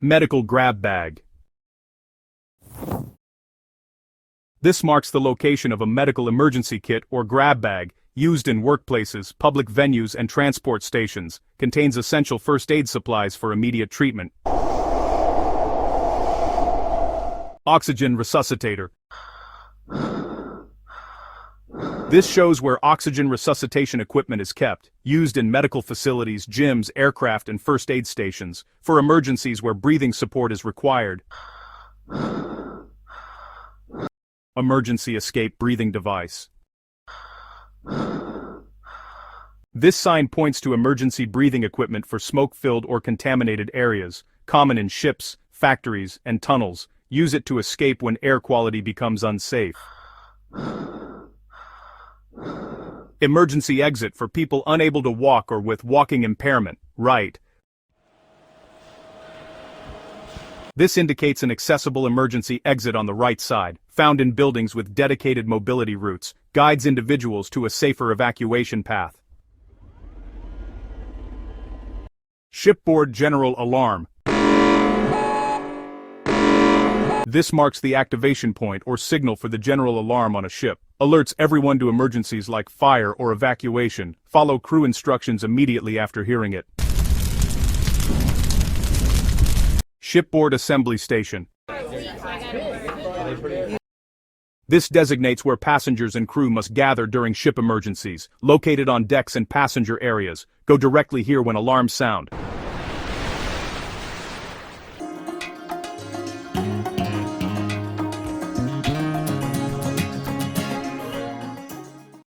Medical grab bag. This marks the location of a medical emergency kit or grab bag, used in workplaces, public venues and transport stations, contains essential first aid supplies for immediate treatment. Oxygen resuscitator. This shows where oxygen resuscitation equipment is kept, used in medical facilities, gyms, aircraft and first aid stations, for emergencies where breathing support is required. Emergency escape breathing device. This sign points to emergency breathing equipment for smoke-filled or contaminated areas, common in ships, factories, and tunnels. Use it to escape when air quality becomes unsafe. Emergency exit for people unable to walk or with walking impairment, right. This indicates an accessible emergency exit on the right side, found in buildings with dedicated mobility routes, guides individuals to a safer evacuation path. Shipboard general alarm. This marks the activation point or signal for the general alarm on a ship. Alerts everyone to emergencies like fire or evacuation. Follow crew instructions immediately after hearing it. Shipboard assembly station. This designates where passengers and crew must gather during ship emergencies, located on decks and passenger areas. Go directly here when alarms sound.